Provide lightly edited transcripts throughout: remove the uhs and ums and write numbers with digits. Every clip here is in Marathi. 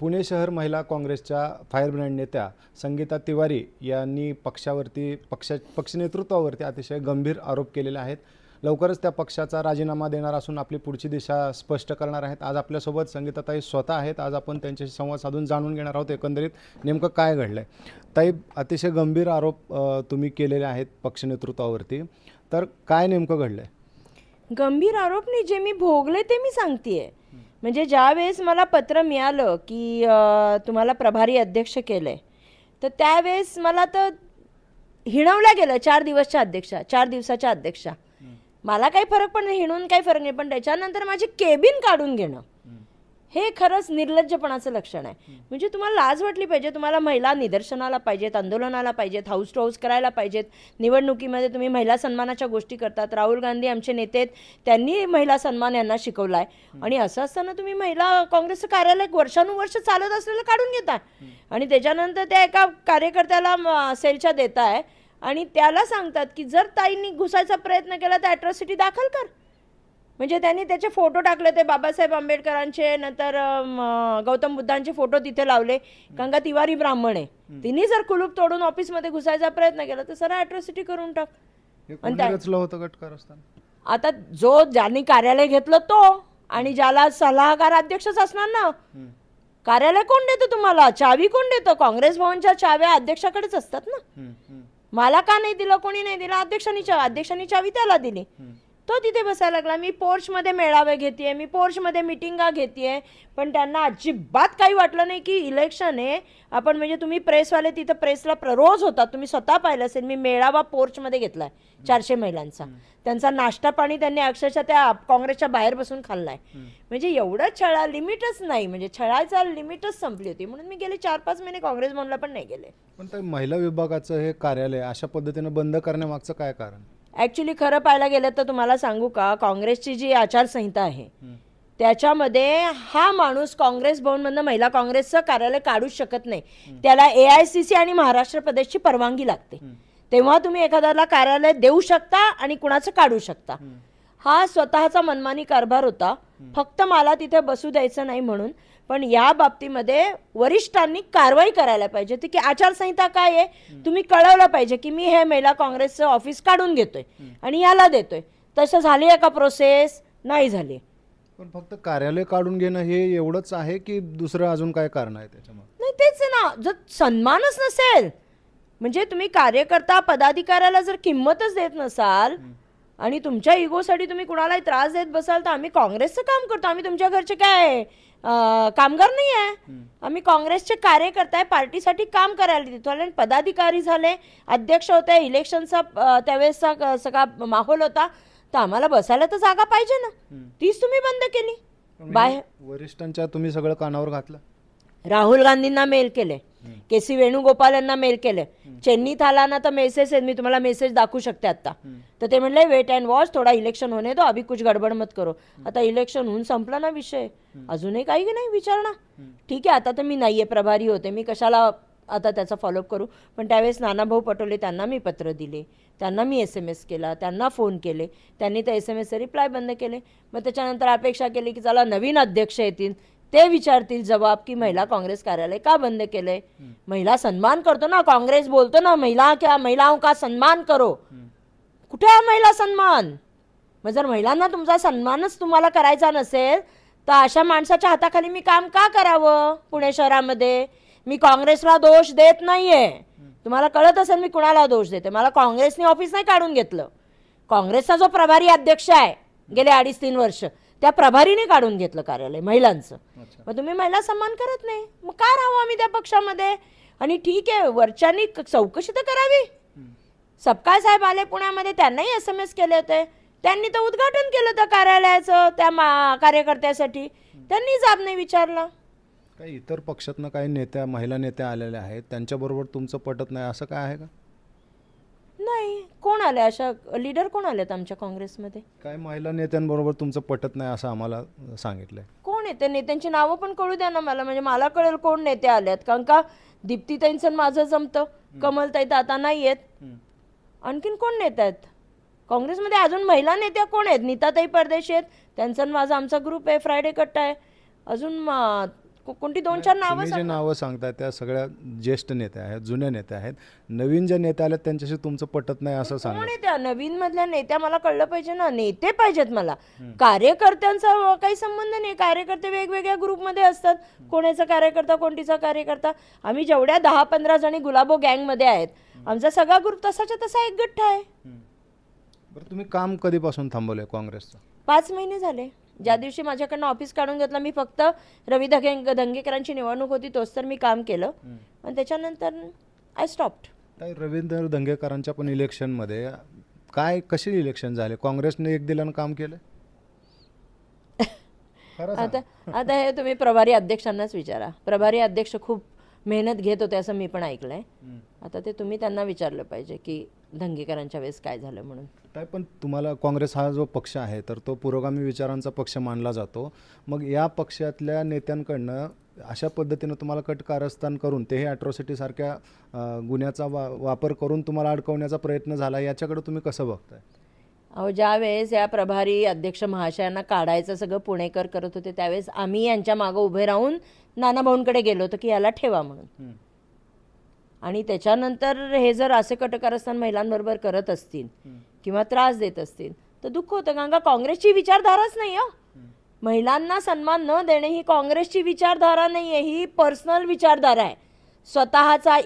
पुणे शहर महिला काँग्रेसच्या फायरब्रँड नेत्या संगीता तिवारी यांनी पक्ष नेतृत्वावरती अतिशय गंभीर आरोप केलेले आहेत। लवकरच त्या पक्षाचा राजीनामा देणार असून आपली पुढची दिशा स्पष्ट करणार आहेत। आज आपल्यासोबत संगीताताई स्वतः आहेत। आज आपण त्यांच्याशी संवाद साधून जाणून घेणार आहोत एकंदरीत नेमकं काय घडलंय। ताई, अतिशय गंभीर आरोप तुम्ही केलेले आहेत पक्ष नेतृत्वावरती, तर काय नेमकं घडलंय? गंभीर आरोप नाही, जे मी भोगले ते मी सांगतेय। म्हणजे ज्या वेळेस मला पत्र मिळालं की तुम्हाला प्रभारी अध्यक्ष केलंय, तर त्यावेळेस मला तर हिणवल्या गेलं 4 दिवसाच्या अध्यक्षा। मला काही फरक पण नाही, हिणून काही फरक नाही, पण त्याच्यानंतर माझी केबिन काढून घेणं हे खरंच निर्लज्जपणाचं लक्षण आहे। म्हणजे तुम्हाला लाज वाटली पाहिजे। तुम्हाला महिला निदर्शनाला पाहिजेत, आंदोलनाला पाहिजेत, हाऊस टू हाऊस करायला पाहिजेत। निवडणुकीमध्ये तुम्ही महिला सन्मानाच्या गोष्टी करतात। राहुल गांधी आमचे नेते, त्यांनी महिला सन्मान यांना शिकवलाय, आणि असं असताना तुम्ही महिला काँग्रेसचं कार्यालय वर्षानुवर्ष चालत असलेलं काढून घेताय, आणि त्याच्यानंतर त्या एका कार्यकर्त्याला सेलच्या देताय, आणि त्याला सांगतात की जर ताईंनी घुसायचा प्रयत्न केला तर ॲट्रॉसिटी दाखल कर। म्हणजे त्यांनी त्याचे फोटो टाकले, ते बाबासाहेब आंबेडकरांचे, नंतर गौतम बुद्धांचे फोटो तिथे लावले, कारण का तिवारी ब्राह्मण आहे, तिने जर कुलूप तोडून ऑफिसमध्ये घुसायचा प्रयत्न केला तर सरळ ॲट्रॉसिटी करून टाक। आता ज्यांनी कार्यालय घेतलं तो, आणि ज्याला सल्लागार अध्यक्षच असणार ना, कार्यालय कोण देतं तुम्हाला? चावी कोण देतं? काँग्रेस भवनच्या चाव्या अध्यक्षाकडेच असतात ना। मला का नाही दिलं? कोणी नाही दिला? अध्यक्षांनी चावी त्याला दिली, तो तिथे बसायला लागला। मी पोर्चमध्ये मेळावे घेतेय, मी पोर्चमध्ये मिटिंगा घेतेय, पण त्यांना अजिबात काही वाटलं नाही की इलेक्शन आहे आपण, म्हणजे तुम्ही प्रेसवाले तिथं प्रेसला रोज होतात, तुम्ही स्वतः पाहिलं असेल। मी मेळावा पोर्चमध्ये घेतलाय 400 महिलांचा, त्यांचा नाश्ता पाणी त्यांनी अक्षरशः त्या काँग्रेसच्या बाहेर बसून खाल्लाय। म्हणजे एवढं लिमिटच नाही, म्हणजे छळायचा लिमिटच संपली होती, म्हणून मी गेले 4-5 महिने काँग्रेस भवनला पण नाही गेले। पण त्या महिला विभागाचं हे कार्यालय अशा पद्धतीने बंद करण्यामागचं काय कारण? ॲक्च्युली खरं पाहायला गेलं तर तुम्हाला सांगू का, काँग्रेसची जी आचारसंहिता आहे त्याच्यामध्ये हा माणूस काँग्रेस भवनमधनं महिला काँग्रेसचं कार्यालय काढूच शकत नाही। त्याला AICC आणि महाराष्ट्र प्रदेशची परवानगी लागते, तेव्हा तुम्ही एखाद्याला कार्यालय देऊ शकता आणि कुणाचं काढू शकता। हा स्वतःचा मनमानी कारभार होता, फक्त मला तिथे बसू द्यायचं नाही म्हणून। पण या बाबतीमध्ये वरिष्ठांनी कारवाई करायला पाहिजे की आचारसंहिता काय आहे, तुम्ही कळवलं पाहिजे की मी हे महिला काँग्रेसचं ऑफिस काढून घेतोय आणि याला देतोय। तसं झाली आहे का प्रोसेस? नाही झाली। पण फक्त कार्यालय काढून घेणं हे एवढंच आहे की दुसरं अजून काय कारण आहे त्याच्यामध्ये? नाही, तेच ना, जर सन्मानच नसेल, म्हणजे तुम्ही कार्यकर्ता पदाधिकाऱ्याला जर किंमतच देत नसाल आणि तुमच्या इगोसाठी तुम्ही कुणालाही त्रास देत बसाल, तर आम्ही काँग्रेसचं काम करतो, आम्ही तुमच्या घरचे काय कामगार नाही आहे, आम्ही काँग्रेसचे कार्यकर्ते आहे, पार्टीसाठी काम करायला देतो। आणि पदाधिकारी झाले, अध्यक्ष होते, इलेक्शनचा त्यावेळेसचा सगळा माहोल होता, तर आम्हाला बसायला तर जागा पाहिजे ना, तीच तुम्ही बंद केली। बाहेर वरिष्ठांच्या तुम्ही सगळं कानावर घातलं। राहुल गांधींना मेल केले, KC वेणुगोपाल यांना मेल केले, चेन्नी थालाना तर मेसेज आहे, मी तुम्हाला मेसेज दाखवू शकते आता। तर ते म्हणले वेट अँड वॉच, थोडा इलेक्शन होने दो, अभी कुछ गडबड मत करो। आता इलेक्शन होऊन संपला ना विषय, अजूनही काही नाही विचारणा। ठीक आहे, आता तर मी नाहीये, प्रभारी होते, मी कशाला आता त्याचा फॉलोअप करू। पण त्यावेळेस नानाभाऊ पटोले, त्यांना मी पत्र दिले, त्यांना मी SMS केला, त्यांना फोन केले, त्यांनी तर SMSचे रिप्लाय बंद केले। मग त्याच्यानंतर अपेक्षा केली की चला नवीन अध्यक्ष येतील, ते विचारतील जवाब की महिला काँग्रेस कार्यालय का बंद केलंय। महिला सन्मान करतो ना, काँग्रेस बोलतो ना महिलाओं का सन्मान करो, कुठे आहे महिला सन्मान? मग जर महिलांना तुमचा सन्मानच तुम्हाला करायचा नसेल, तर अशा माणसाच्या हाताखाली मी काम का करावं पुणे शहरामध्ये? मी काँग्रेसला दोष देत नाहीये, तुम्हाला कळत असेल मी कुणाला दोष देते। मला काँग्रेसने ऑफिस नाही काढून घेतलं, काँग्रेसचा जो प्रभारी अध्यक्ष आहे गेले 2.5-3 वर्ष, त्या प्रभारीने काढून घेतलं कार्यालय महिलांचं। मग तुम्ही महिला सन्मान करत नाही, मग का राहू आम्ही त्या पक्षामध्ये? आणि ठीक आहे, वरच्यांनी चौकशी तर करावी। सपकाळ साहेब आले पुण्यामध्ये, त्यांनाही SMS केले होते, त्यांनी तर उद्घाटन केलं त्या कार्यालयाचं त्या कार्यकर्त्यासाठी, त्यांनी जाब नाही विचारला। काही इतर पक्षातनं काही महिला नेत्या आलेल्या आहेत, त्यांच्याबरोबर तुमचं पटत नाही असं काय आहे का? नाही, कोण आले अशा लीडर? कोण आलेत आमच्या काँग्रेसमध्ये? काय महिला नेत्यांबरोबर तुमचं पटत नाही असं आम्हाला सांगितलंय? कोण येते? नेत्यांची नावं पण कळू द्या ना मला, म्हणजे मला कळेल कोण नेते आलेत। कारण का दीप्तीताईंचं माझं जमतं, कमलताई तर आता नाही आहेत, आणखीन कोण नेते आहेत काँग्रेसमध्ये? अजून महिला नेत्या कोण आहेत? नीताताई परदेशी आहेत, त्यांचा माझा आमचा ग्रुप आहे, फ्रायडे कट्टा आहे, अजून कोणती 2-4 नावं तुम्ही जे सांगा. नावं सांगताय त्या सगळ्या ज्येष्ठ नेत्या आहेत, जुन्या नेत्या आहेत. नवीन ज्या नेत्या आल्या त्यांच्याशी तुमचं पटत नाही असं सांगा. कोण आहे त्या नवीन मधल्या नेत्या? मला कळलं पाहिजे ना, नेते पाहिजेत मला. कार्यकर्त्यांचा काही संबंध नाही. कार्यकर्ते वेगवेगळ्या ग्रुपमध्ये असतात. कोणाचा कार्यकर्ता, कोणतीचा कार्यकर्ता. आम्ही जेवढ्या 10-15 जणी गुलाबो गँगमध्ये आहेत, आमचा सगळा ग्रुप तसाच्या तसा एक गठ्ठा आहे. बरं, तुम्ही काम कधीपासून थांबवलंय काँग्रेसचं? 5 महिने झाले. ज्या दिवशी माझ्याकडनं ऑफिस काढून घेतलं, मी फक्त रवी दंगेकरांची निवडणूक होती तोच तर मी काम केलं, आणि त्याच्यानंतर आय स्टॉप्ड. ताई, रवींद्र दंगेकरांच्या पण इलेक्शनमध्ये कशी इलेक्शन झाले? काँग्रेसने एक दिलानं काम केलं? आता हे तुम्ही प्रभारी अध्यक्षांनाच विचारा. प्रभारी अध्यक्ष खूप मेहनत घेत होते असं मी पण ऐकलंय. आता ते तुम्ही त्यांना विचारलं पाहिजे की दंगेकरांच्या वेळेस काय झालं म्हणून. काय पण तुम्हाला काँग्रेस हा जो पक्ष आहे तर तो पुरोगामी विचारांचा पक्ष मानला जातो. मग या पक्षातल्या नेत्यांकडनं अशा पद्धतीनं तुम्हाला कटकारस्थान करून तेही अॅट्रॉसिटी सारख्या गुन्ह्याचा वापर करून तुम्हाला अडकवण्याचा प्रयत्न झाला, याच्याकडे तुम्ही कसं बघताय? अहो, ज्या वेळेस या प्रभारी अध्यक्ष महाशयांना काढायचं सगळं पुणेकर करत होते, त्यावेळेस आम्ही यांच्या मागं उभे राहून नाना भाऊंकडे गेलो होतो की याला ठेवा म्हणून. आणि त्याच्यानंतर हे जर असे कटकारस्थान महिलांबरोबर करत असतील किंवा त्रास देत असतील तर दुःख होतं. कारण का काँग्रेसची विचारधाराच नाही. महिलांना सन्मान न देणे ही काँग्रेसची विचारधारा नाही आहे, ही पर्सनल विचारधारा आहे. स्वतःचा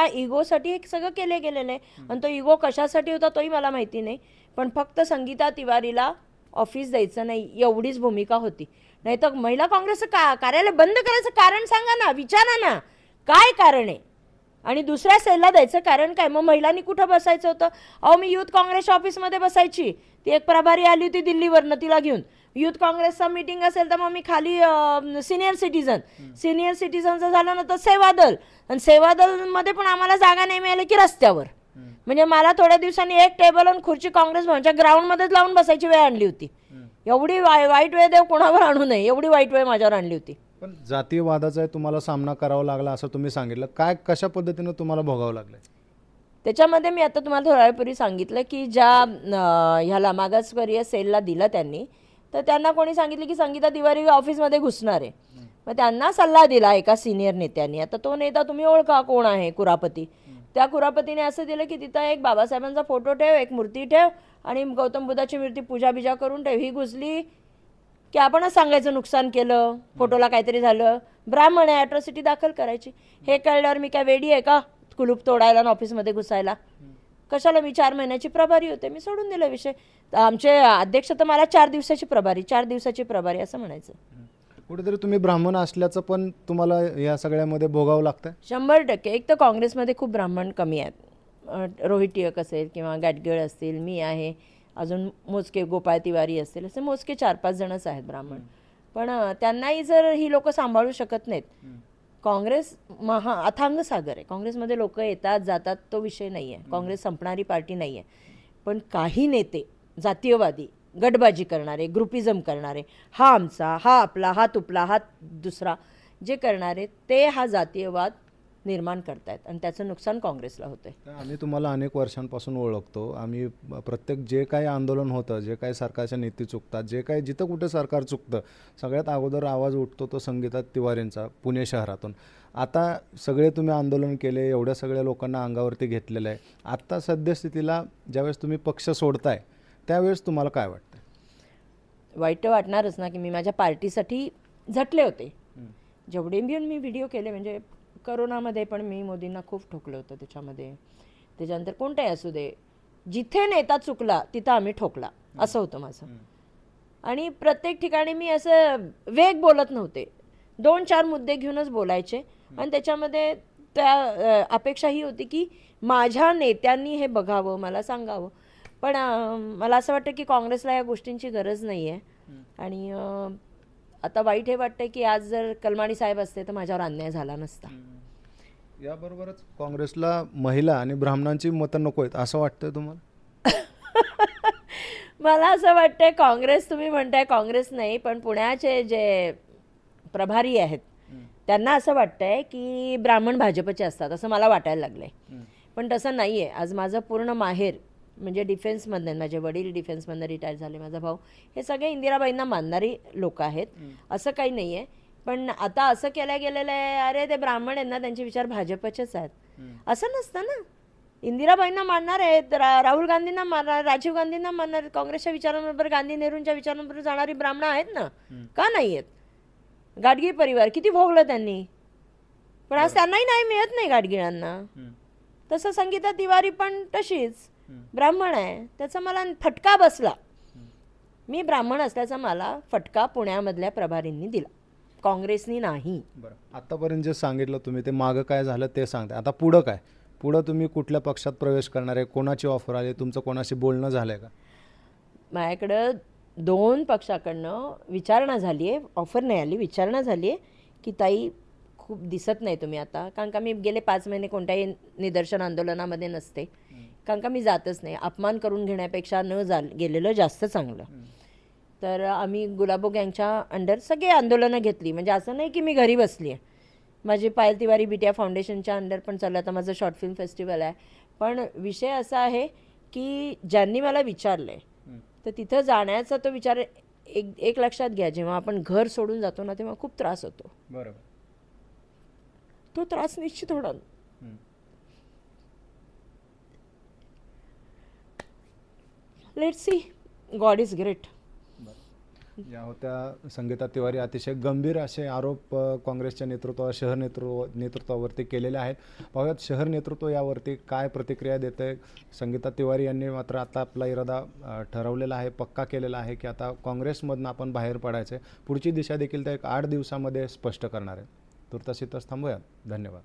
इगोसाठी हे सगळं केले गेलेलं आहे. आणि तो इगो कशासाठी होता तोही मला माहिती नाही, पण फक्त संगीता तिवारीला ऑफिस द्यायचं नाही एवढीच भूमिका होती. नाही तर महिला काँग्रेसचं कार्यालय बंद करायचं कारण सांगा ना, विचारा ना काय कारण आहे. आणि दुसऱ्या सेलला द्यायचं कारण काय? मग महिलांनी कुठं बसायचं होतं? अहो, मी युथ काँग्रेसच्या ऑफिसमध्ये बसायची. ती एक प्रभारी आली होती दिल्लीवरनं, तिला घेऊन. युथ काँग्रेसचा मीटिंग असेल तर मग मी खाली सिनियर सिटीझनचं झालं ना तर सेवादल, आणि सेवादलमध्ये पण आम्हाला जागा नाही मिळाली की रस्त्यावर. म्हणजे मला थोड्या दिवसांनी एक टेबल आणि खुर्ची काँग्रेस भवनच्या ग्राउंडमध्येच लावून बसायची वेळ आणली होती. एवढी वाईट वेळ देव कोणावर आणू नये, एवढी वाईट वेळ माझ्यावर आणली होती. पण जातीयवादाचा तुम्हाला सामना करावा लागला असं तुम्ही सांगितलं. कशा पद्धतीनं तुम्हाला भोगावं लागलं? त्याच्यामध्ये मी आता तुम्हाला थोड्या वेळापूर्वी सांगितलं की ज्या ह्याला मागासवर्गीय सेलला दिलं त्यांनी, तर त्यांना कोणी सांगितलं की संगीता तिवारी ऑफिसमध्ये घुसणार आहे. मग त्यांना सल्ला दिला एका सिनियर नेत्यांनी. आता तो नेता तुम्ही ओळखा कोण आहे, कुरापती. त्या कुरापतीने असं दिलं की तिथं एक बाबासाहेबांचा फोटो ठेव, एक मूर्ती ठेव आणि गौतम बुद्धाची मूर्ती पूजा बिजा करून ठेव. ही घुसली की आपणच सांगायचं नुकसान केलं, फोटोला काहीतरी झालं, ब्राह्मण आहे, अॅट्रॉसिटी दाखल करायची. हे कळल्यावर मी काय वेडी आहे का कुलूप तोडायला आणि ऑफिसमध्ये घुसायला? कशाला? मी 4 महिन्याची प्रभारी होते, मी सोडून दिला विषय. आमचे अध्यक्ष तर मला 4 दिवसाची प्रभारी असं म्हणायचं. कुठेतरी तुम्ही ब्राह्मण असल्याचं पण तुम्हाला या सगळ्यामध्ये भोगावं लागतं? 100%. एक तर काँग्रेसमध्ये खूप ब्राह्मण कमी आहेत. रोहित टिळक असेल किंवा गाडगीळ असतील, मी आहे, अजून मोजके गोपाळ तिवारी असतील, असे मोजके 4-5 जणच आहेत ब्राह्मण. पण त्यांनाही जर ही लोक सांभाळू शकत नाहीत. काँग्रेस अथांग सागर आहे. काँग्रेसमध्ये लोक येतात जातात, तो विषय नाही आहे. काँग्रेस संपणारी पार्टी नाही आहे. पण काही नेते जातीयवादी, गटबाजी करणारे, ग्रुपिझम करणारे, हा आमचा, हा आपला, हा तुपला, हा दुसरा, जे करणारे ते हा जातीयवाद निर्माण करतायत आणि त्याचं नुकसान काँग्रेसला होतंय. आम्ही तुम्हाला अनेक वर्षांपासून ओळखतो. आम्ही प्रत्येक जे काही आंदोलन होतं, जे काही सरकारच्या नीती चुकतात, जे काही जिथं कुठे सरकार चुकतं, सगळ्यात अगोदर आवाज उठतो तो संगीता तिवारींचा पुणे शहरातून. आता सगळे तुम्ही आंदोलन केले, एवढ्या सगळ्या लोकांना अंगावरती घेतलेलं आहे. आत्ता सद्यस्थितीला ज्यावेळेस तुम्ही पक्ष सोडताय त्यावेळेस तुम्हाला काय वाटतं? वाईट वाटणारच ना की मी माझ्या पार्टीसाठी झटले होते. जेवढे मी व्हिडिओ केले, म्हणजे करोनामध्ये पण मी मोदींना खूप ठोकलं होतं त्याच्यामध्ये. त्याच्यानंतर कोणताही असू दे, जिथे नेता चुकला तिथं आम्ही ठोकला, असं होतं माझं. आणि प्रत्येक ठिकाणी मी असं वेग बोलत नव्हते, 2-4 मुद्दे घेऊनच बोलायचे. आणि त्याच्यामध्ये त्या अपेक्षा ही होती की माझ्या नेत्यांनी हे बघावं, मला सांगावं. पण मला असं वाटतं की काँग्रेसला या गोष्टींची गरज नाही आहे. आणि आता वाईट हे वाटतं की आज जर कलमाडी साहेब असते तर माझ्यावर अन्याय झाला नसता. याबरोबरच काँग्रेसला महिला आणि ब्राह्मणांची मतं नको आहेत असं वाटतं तुम्हाला? मला असं वाटतंय काँग्रेस, तुम्ही म्हणताय काँग्रेस नाही, पण पुण्याचे जे प्रभारी आहेत त्यांना असं वाटतंय की ब्राह्मण भाजपचे असतात, असं मला वाटायला लागलंय. पण तसं नाही आहे. आज माझं पूर्ण माहेर म्हणजे डिफेन्समधनं, माझे वडील डिफेन्समधनं रिटायर झाले, माझा भाऊ, हे सगळे इंदिराबाईंना मानणारी लोक आहेत. असं काही नाही आहे पण आता असं केलं गेलेलं आहे, अरे ते ब्राह्मण आहेत ना, त्यांचे विचार भाजपचेच आहेत. असं नसतं ना. इंदिराबाईंना मानणार आहेत, राहुल गांधींना मानणार, राजीव गांधींना मानणार, काँग्रेसच्या विचारांबरोबर, गांधी नेहरूंच्या विचारांबरोबर जाणारी ब्राह्मण आहेत ना, का नाही आहेत? गाडगीळ परिवार किती भोगलं त्यांनी, पण आज त्यांनाही नाही मिळत नाही गाडगिळांना. तसं संगीता तिवारी पण तशीच ब्राह्मण आहे, त्याचा मला फटका बसला. मी ब्राह्मण असल्याचा मला फटका पुण्यामधल्या प्रभारींनी दिला, काँग्रेसनी नाही. बरं, आतापर्यंत जे सांगितलं तुम्ही ते मागं काय झालं ते सांगता. आता पुढं काय? पुढं तुम्ही कुठल्या पक्षात प्रवेश करणार आहे? कोणाची ऑफर आली? तुमचं कोणाशी बोलणं झालं आहे का? माझ्याकडं 2 पक्षाकडनं विचारणा झाली आहे, ऑफर नाही आली, विचारणा झाली आहे की ताई खूप दिसत नाही तुम्ही आता, कारण का मी गेले 5 महिने कोणत्याही निदर्शन आंदोलनामध्ये नसते, कारण का मी जातच नाही. अपमान करून घेण्यापेक्षा गेलेलं जास्त चांगलं. तर आम्ही गुलाबो गँगच्या अंडर सगळे आंदोलनं घेतली. म्हणजे असं नाही की मी घरी बसली आहे. माझी पायल तिवारी बिटिया फाउंडेशनच्या अंडर पण चाललं, आता माझं शॉर्ट फिल्म फेस्टिवल आहे. पण विषय असा आहे की ज्यांनी मला विचारलं आहे तर तिथं जाण्याचा तो विचार एक लक्षात घ्या, जेव्हा आपण घर सोडून जातो ना तेव्हा खूप त्रास होतो. बरोबर. तो त्रास निश्चित होणार. Let's see, God is great. या होत्या संगीता तिवारी. अतिशय गंभीर असे आरोप काँग्रेसच्या नेतृत्वावर, शहर नेतृत्वावरती केलेले आहेत. पाहूयात शहर नेतृत्व यावरती काय प्रतिक्रिया देते. संगीता तिवारी यांनी मात्र आता आपला इरादा ठरवलेला आहे, पक्का केलेला आहे की आता काँग्रेसमधनं आपण बाहेर पडायचं आहे. पुढची दिशा देखील ते 8 दिवसामध्ये स्पष्ट करणार आहे. तुर्तास इथंच थांबूयात. धन्यवाद.